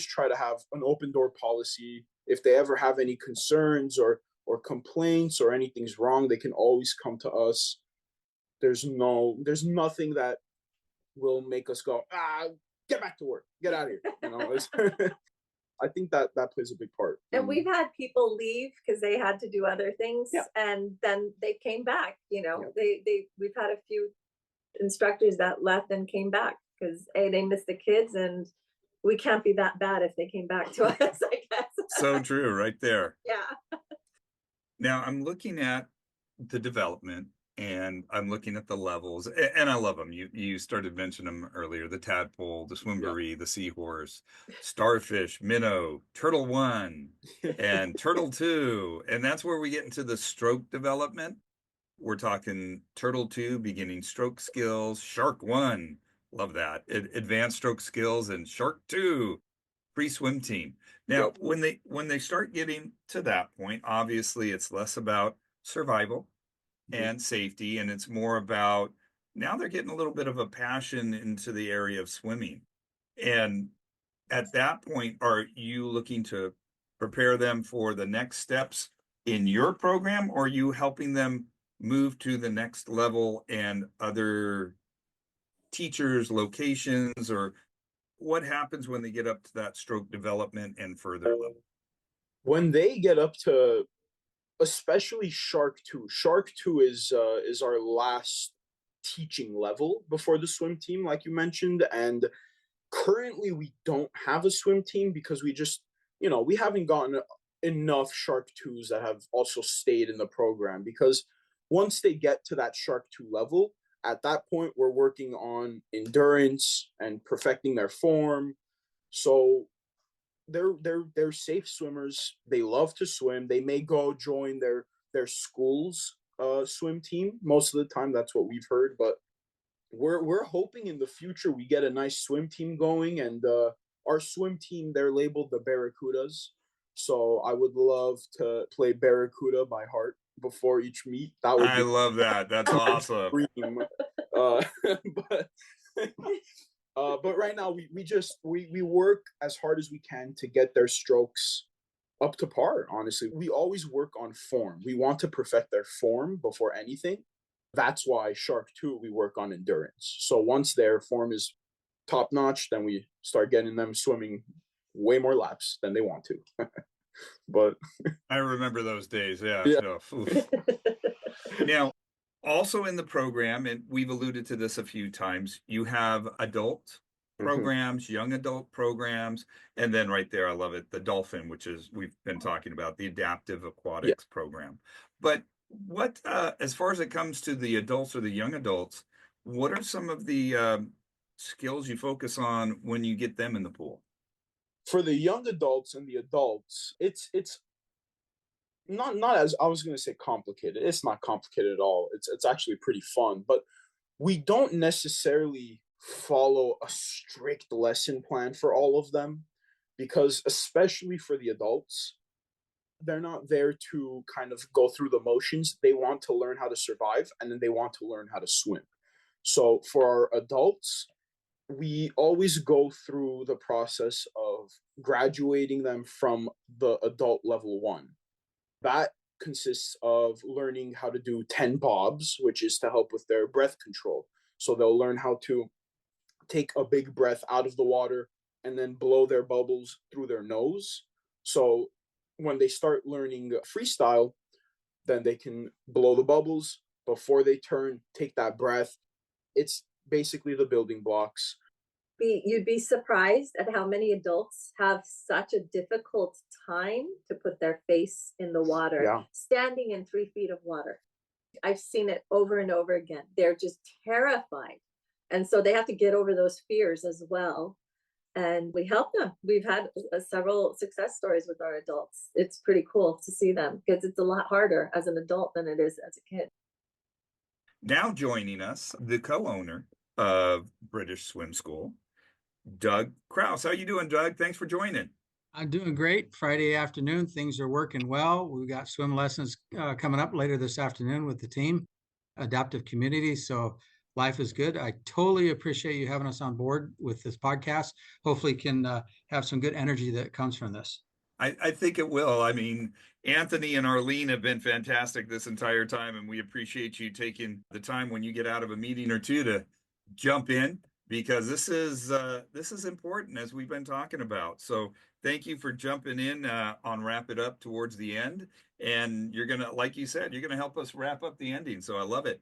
try to have an open door policy. If they ever have any concerns or complaints or anything's wrong, they can always come to us. There's nothing that will make us go, get back to work, get out of here. You know, I think that plays a big part.
And we've had people leave because they had to do other things, and then they came back. You know, we've had a few instructors that left and came back because they missed the kids, and we can't be that bad if they came back to us, I guess.
So true, right there.
Yeah.
Now I'm looking at the development, and I'm looking at the levels, and I love them. You started mentioning them earlier: the tadpole, the swimbury, the seahorse, starfish, minnow, turtle 1, and turtle 2, and that's where we get into the stroke development. We're talking turtle 2, beginning stroke skills, shark 1, love that, advanced stroke skills, and shark 2, pre-swim team. Now, when they start getting to that point, obviously it's less about survival
Mhm.
and safety, and it's more about now they're getting a little bit of a passion into the area of swimming. And at that point, are you looking to prepare them for the next steps in your program, or are you helping them move to the next level and other teachers, locations, or what happens when they get up to that stroke development and further level?
When they get up to, especially Shark 2, Shark 2 is our last teaching level before the swim team, like you mentioned. And currently we don't have a swim team because we just, we haven't gotten enough Shark 2s that have also stayed in the program. Because once they get to that Shark 2 level, at that point we're working on endurance and perfecting their form. So they're safe swimmers. They love to swim. They may go join their school's swim team. Most of the time that's what we've heard. But we're hoping in the future we get a nice swim team going. And our swim team, they're labeled the Barracudas. So I would love to play Barracuda by heart before each meet. That would
I
be
love that. That's awesome.
dream. Uh, but but right now we work as hard as we can to get their strokes up to par. Honestly, we always work on form. We want to perfect their form before anything. That's why Shark 2 we work on endurance. So once their form is top notch, then we start getting them swimming way more laps than they want to. But
I remember those days. Yeah.
yeah.
No, oof. Now, also in the program, and we've alluded to this a few times, you have adult
Mhm.
programs, young adult programs, and then right there, I love it, the dolphin, which is we've been talking about the adaptive
Yeah.
aquatics program. But what, as far as it comes to the adults or the young adults, what are some of the skills you focus on when you get them in the pool?
For the young adults and the adults, it's not as, I was going to say complicated. It's not complicated at all. It's actually pretty fun, but we don't necessarily follow a strict lesson plan for all of them, because especially for the adults, they're not there to kind of go through the motions. They want to learn how to survive, and then they want to learn how to swim. So for our adults, we always go through the process of graduating them from the adult level 1. That consists of learning how to do 10 bobs, which is to help with their breath control. So they'll learn how to take a big breath out of the water and then blow their bubbles through their nose. So when they start learning freestyle, then they can blow the bubbles before they turn, take that breath. It's basically the building blocks.
You'd be surprised at how many adults have such a difficult time to put their face in the water,
Yeah.
standing in 3 feet of water. I've seen it over and over again. They're just terrified. And so they have to get over those fears as well. And we help them. We've had several success stories with our adults. It's pretty cool to see them because it's a lot harder as an adult than it is as a kid.
Now joining us, the co-owner of British Swim School, Doug Krause. How you doing, Doug? Thanks for joining.
I'm doing great. Friday afternoon, things are working well. We've got swim lessons coming up later this afternoon with the team, adaptive community. So life is good. I totally appreciate you having us on board with this podcast. Hopefully can have some good energy that comes from this.
I think it will. I mean, Anthony and Arlene have been fantastic this entire time, and we appreciate you taking the time when you get out of a meeting or two to jump in, because this is important, as we've been talking about. So thank you for jumping in on Wrap It Up towards the end, and you're gonna, like you said, you're gonna help us wrap up the ending. So I love it.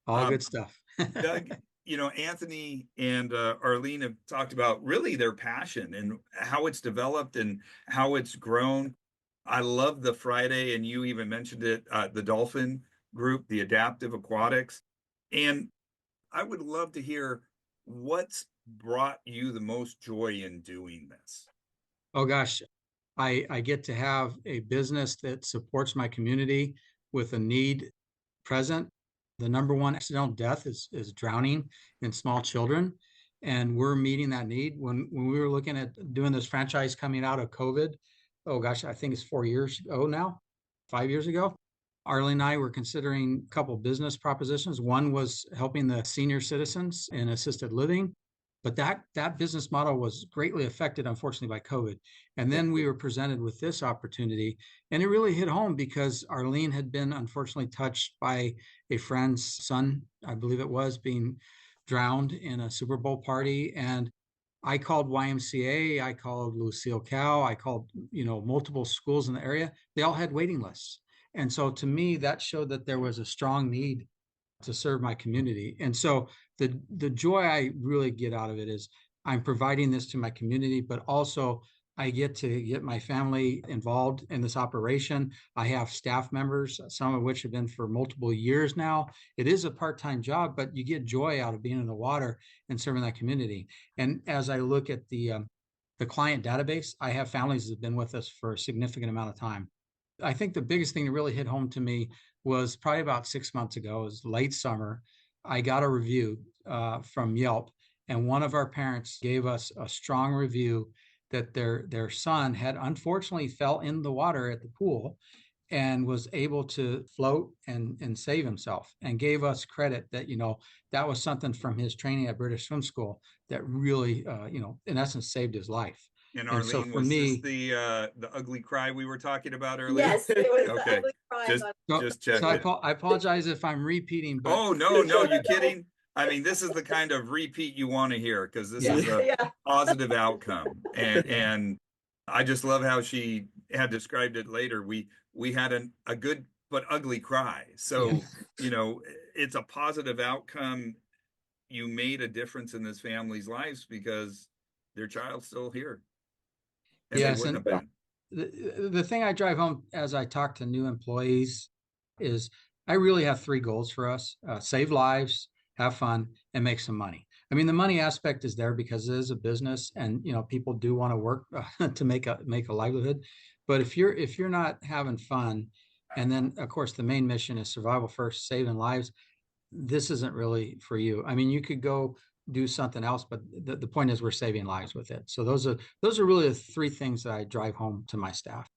All good stuff.
Doug, Anthony and Arlene have talked about really their passion and how it's developed and how it's grown. I love the Friday, and you even mentioned it, the Dolphin group, the Adaptive Aquatics. And I would love to hear what's brought you the most joy in doing this.
Oh gosh, I get to have a business that supports my community with a need present. The number one accidental death is drowning in small children, and we're meeting that need. When we were looking at doing this franchise coming out of COVID, oh gosh, I think it's 4 years ago now, 5 years ago, Arlene and I were considering a couple business propositions. One was helping the senior citizens in assisted living, but that business model was greatly affected, unfortunately, by COVID. And then we were presented with this opportunity, and it really hit home because Arlene had been unfortunately touched by a friend's son, I believe it was, being drowned in a Super Bowl party. And I called YMCA, I called Lucille Cow, I called, multiple schools in the area. They all had waiting lists. And so to me, that showed that there was a strong need to serve my community. And so the joy I really get out of it is I'm providing this to my community, but also I get to get my family involved in this operation. I have staff members, some of which have been for multiple years now. It is a part-time job, but you get joy out of being in the water and serving that community. And as I look at the client database, I have families that have been with us for a significant amount of time. I think the biggest thing that really hit home to me was probably about 6 months ago. It was late summer. I got a review from Yelp, and one of our parents gave us a strong review that their son had unfortunately fell in the water at the pool and was able to float and save himself, and gave us credit that, that was something from his training at British Swim School that really, in essence, saved his life.
And
And so
Arlene,
for
was
me,
this the ugly cry we were talking about earlier?
Yes, it was the
Okay.
ugly crying
Just
on.
just check
so
it.
I apologize if I'm repeating, but
Oh, no, you kidding? I mean, this is the kind of repeat you want to hear, because this
Yeah.
is a
Yeah.
positive outcome. And I just love how she had described it later. We had a good but ugly cry. So, it's a positive outcome. You made a difference in this family's lives because their child's still here. And they
yes,
wouldn't
and
have been.
the thing I drive home as I talk to new employees is I really have three goals for us: save lives, have fun, and make some money. I mean, the money aspect is there because it is a business, and people do want to work to make a livelihood. But if you're not having fun, and then of course the main mission is survival first, saving lives, this isn't really for you. I mean, you could go do something else, but the point is we're saving lives with it. So those are really the three things that I drive home to my staff.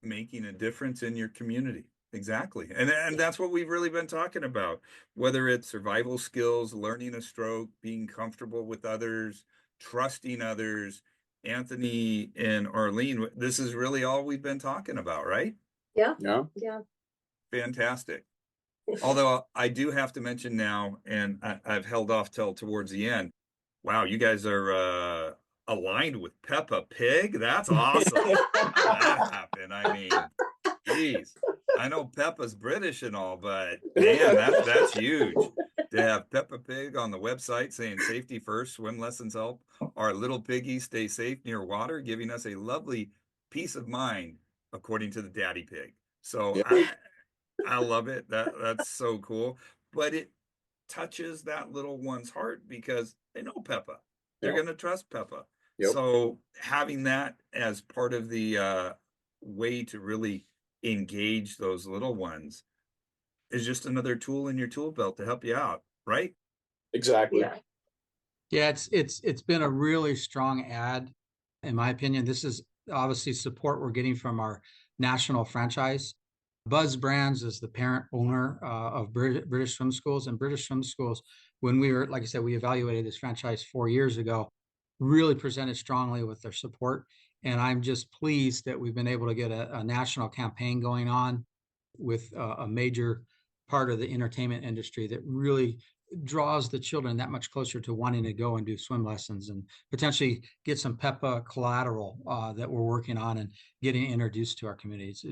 Making a difference in your community. Exactly. And that's what we've really been talking about, whether it's survival skills, learning a stroke, being comfortable with others, trusting others. Anthony and Arlene, this is really all we've been talking about, right?
Yeah.
Yeah.
Yeah.
Fantastic. Although I do have to mention now, and I've held off till towards the end. Wow, you guys are aligned with Peppa Pig. That's awesome. How did that happen? I mean, geez, I know Peppa's British and all, but man, that's huge. To have Peppa Pig on the website saying safety first, swim lessons help our little piggies stay safe near water, giving us a lovely peace of mind, according to the daddy pig. So
Yeah.
I love it. That's so cool. But it touches that little one's heart because they know Peppa. They're
Yep.
going to trust Peppa.
Yep.
So having that as part of the way to really engage those little ones is just another tool in your tool belt to help you out, right?
Exactly.
Yeah.
Yeah, it's been a really strong ad, in my opinion. This is obviously support we're getting from our national franchise. Buzz Brands is the parent owner of British Swim Schools, and British Swim Schools, when we were, like I said, we evaluated this franchise 4 years ago, really presented strongly with their support. And I'm just pleased that we've been able to get a national campaign going on with a major part of the entertainment industry that really draws the children that much closer to wanting to go and do swim lessons and potentially get some Peppa collateral that we're working on and getting introduced to our communities.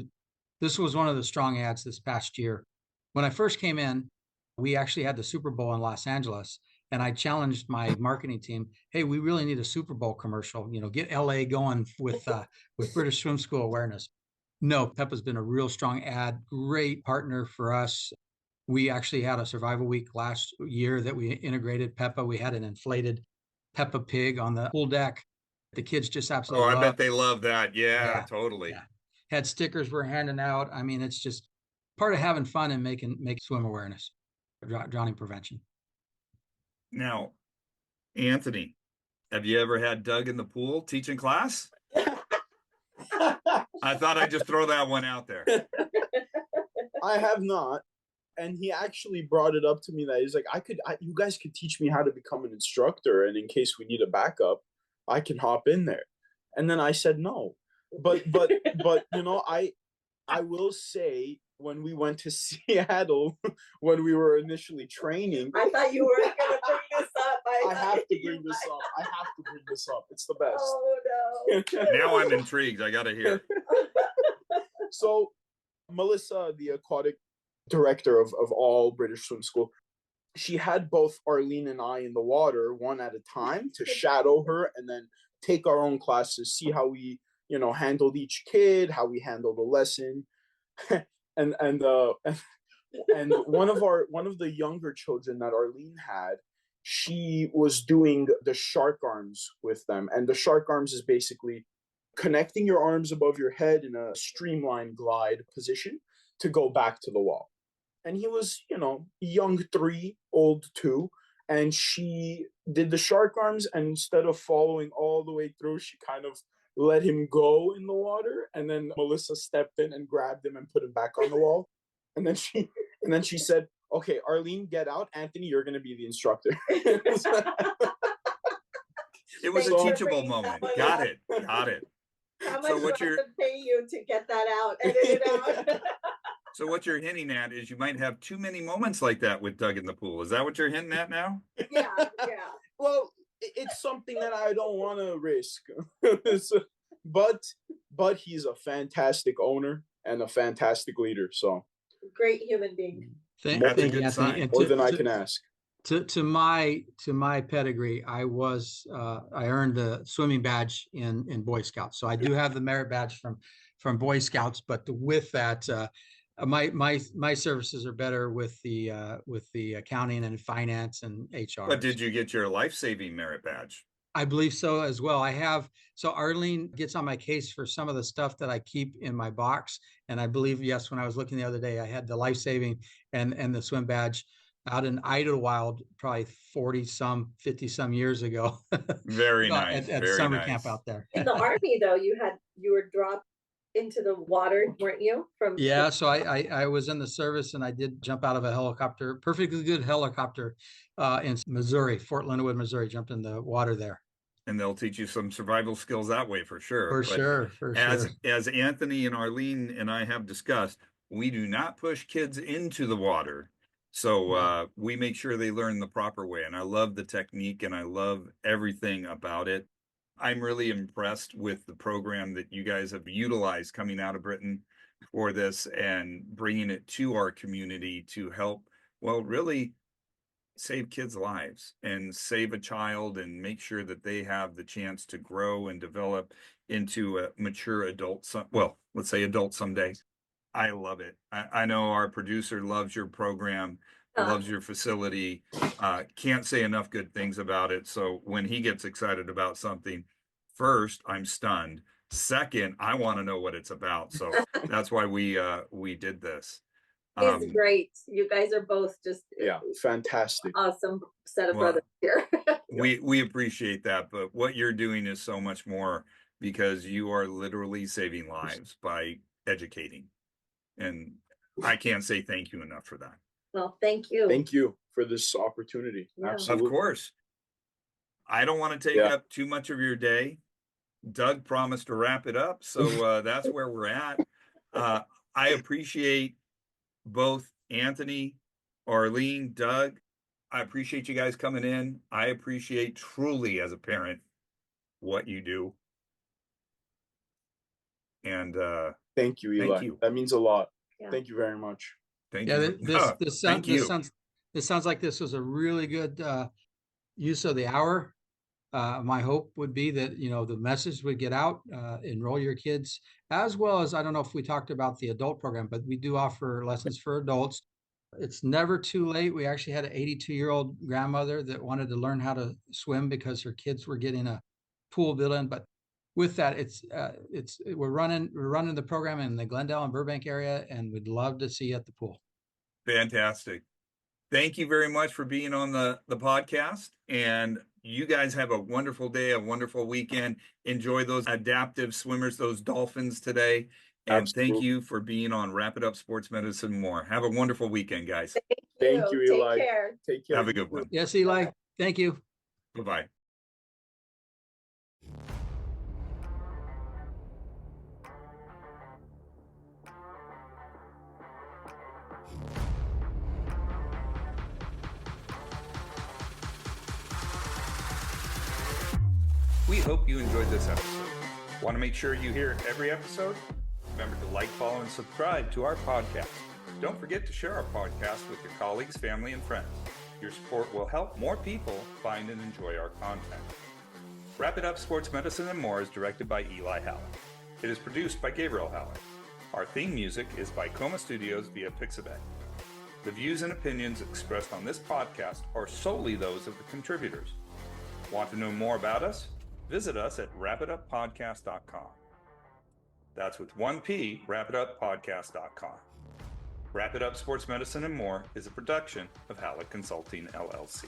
This was one of the strong ads this past year. When I first came in, we actually had the Super Bowl in Los Angeles, and I challenged my marketing team, hey, we really need a Super Bowl commercial, get LA going with British Swim School awareness. No, Peppa's been a real strong ad, great partner for us. We actually had a survival week last year that we integrated Peppa. We had an inflated Peppa Pig on the pool deck. The kids just
Oh,
absolutely
I
love.
bet they love that. Yeah,
Yeah,
totally.
yeah. Had stickers we're handing out. I mean, it's just part of having fun and making swim awareness, drowning prevention.
Now, Anthony, have you ever had Doug in the pool teaching class? I thought I'd just throw that one out there.
I have not. And he actually brought it up to me that he's like, you guys could teach me how to become an instructor. And in case we need a backup, I can hop in there. And then I said, no, but, I will say when we went to Seattle, when we were initially training,
I thought you were going to bring this up.
I have to bring this up. I have to bring this up. It's the best.
Oh, no.
Now I'm intrigued. I got to hear.
So Melissa, the aquatic director of all British Swim School, she had both Arlene and I in the water one at a time to shadow her and then take our own classes, see how we, handled each kid, how we handled the lesson. and one of the younger children that Arlene had, she was doing the shark arms with them. And the shark arms is basically connecting your arms above your head in a streamlined glide position to go back to the wall. And he was, young 3, old 2. And she did the shark arms, and instead of following all the way through, she kind of let him go in the water. And then Melissa stepped in and grabbed him and put him back on the wall. And then she said, okay, Arlene, get out. Anthony, you're going to be the instructor.
It was a teachable moment. Got it.
How much
So
do I have to pay you to get that out, edit it out?
So what you're hinting at is you might have too many moments like that with Doug in the pool. Is that what you're hinting at now?
Yeah.
Well, it's something that I don't want to risk. But he's a fantastic owner and a fantastic leader. So
great human being.
That's a
Thank you,
good
Anthony.
sign.
And
more than I can ask.
To my pedigree, I earned the swimming badge in Boy Scouts. So I do have the merit badge from Boy Scouts, but with that, my services are better with the accounting and finance and HR.
But did you get your life-saving merit badge?
I believe so as well. So Arlene gets on my case for some of the stuff that I keep in my box. And I believe, yes, when I was looking the other day, I had the life-saving and the swim badge out in Idlewild, probably 50 some years ago.
Very nice.
At
Very
summer
nice.
camp out there.
In the Army, though, you were dropped into the water, weren't you?
Yeah, so I was in the service and I did jump out of a helicopter, perfectly good helicopter in Missouri, Fort Leonard, Missouri, jumped in the water there.
And they'll teach you some survival skills that way for sure.
For sure.
As Anthony and Arlene and I have discussed, we do not push kids into the water. So we make sure they learn the proper way. And I love the technique and I love everything about it. I'm really impressed with the program that you guys have utilized coming out of Britain for this and bringing it to our community to help, well, really save kids' lives and save a child and make sure that they have the chance to grow and develop into a mature adult. Let's say adult someday. I love it. I know our producer loves your program, loves your facility, can't say enough good things about it. So when he gets excited about something, first, I'm stunned. Second, I want to know what it's about. So that's why we did this.
He's great. You guys are both just
fantastic.
Awesome set of brothers here.
We appreciate that, but what you're doing is so much more because you are literally saving lives by educating. And I can't say thank you enough for that.
Well, thank you.
Thank you for this opportunity.
Yeah.
Absolutely.
Of course. I don't want to take up too much of your day. Doug promised to wrap it up, so that's where we're at. I appreciate both Anthony, Arlene, Doug. I appreciate you guys coming in. I appreciate truly as a parent what you do. And
thank you, Eli.
Thank you.
That means a lot.
Yeah.
Thank you very much.
Thank you.
This sounds like this was a really good use of the hour. My hope would be that, the message would get out, enroll your kids, as well as, I don't know if we talked about the adult program, but we do offer lessons for adults. It's never too late. We actually had an 82-year-old grandmother that wanted to learn how to swim because her kids were getting a pool built in. But with that, we're running the program in the Glendale and Burbank area, and we'd love to see you at the pool.
Fantastic. Thank you very much for being on the podcast. And you guys have a wonderful day, a wonderful weekend. Enjoy those adaptive swimmers, those dolphins today. And thank
Absolutely.
you for being on Wrap It Up Sports Medicine and More. Have a wonderful weekend, guys.
Thank you, Eli.
Take care.
Take care.
Have a
You
good
too.
one.
Yes, Eli, thank you.
Bye-bye. We hope you enjoyed this episode. Want to make sure you hear every episode? Remember to like, follow, and subscribe to our podcast. Don't forget to share our podcast with your colleagues, family, and friends. Your support will help more people find and enjoy our content. Wrap It Up Sports Medicine and More is directed by Eli Hallak. It is produced by Gabriel Hallak. Our theme music is by Coma Studios via Pixabay. The views and opinions expressed on this podcast are solely those of the contributors. Want to know more about us? Visit us at wrapituppodcast.com. That's with one P, wrapituppodcast.com. Wrap It Up Sports Medicine and More is a production of Hallak Consulting, LLC.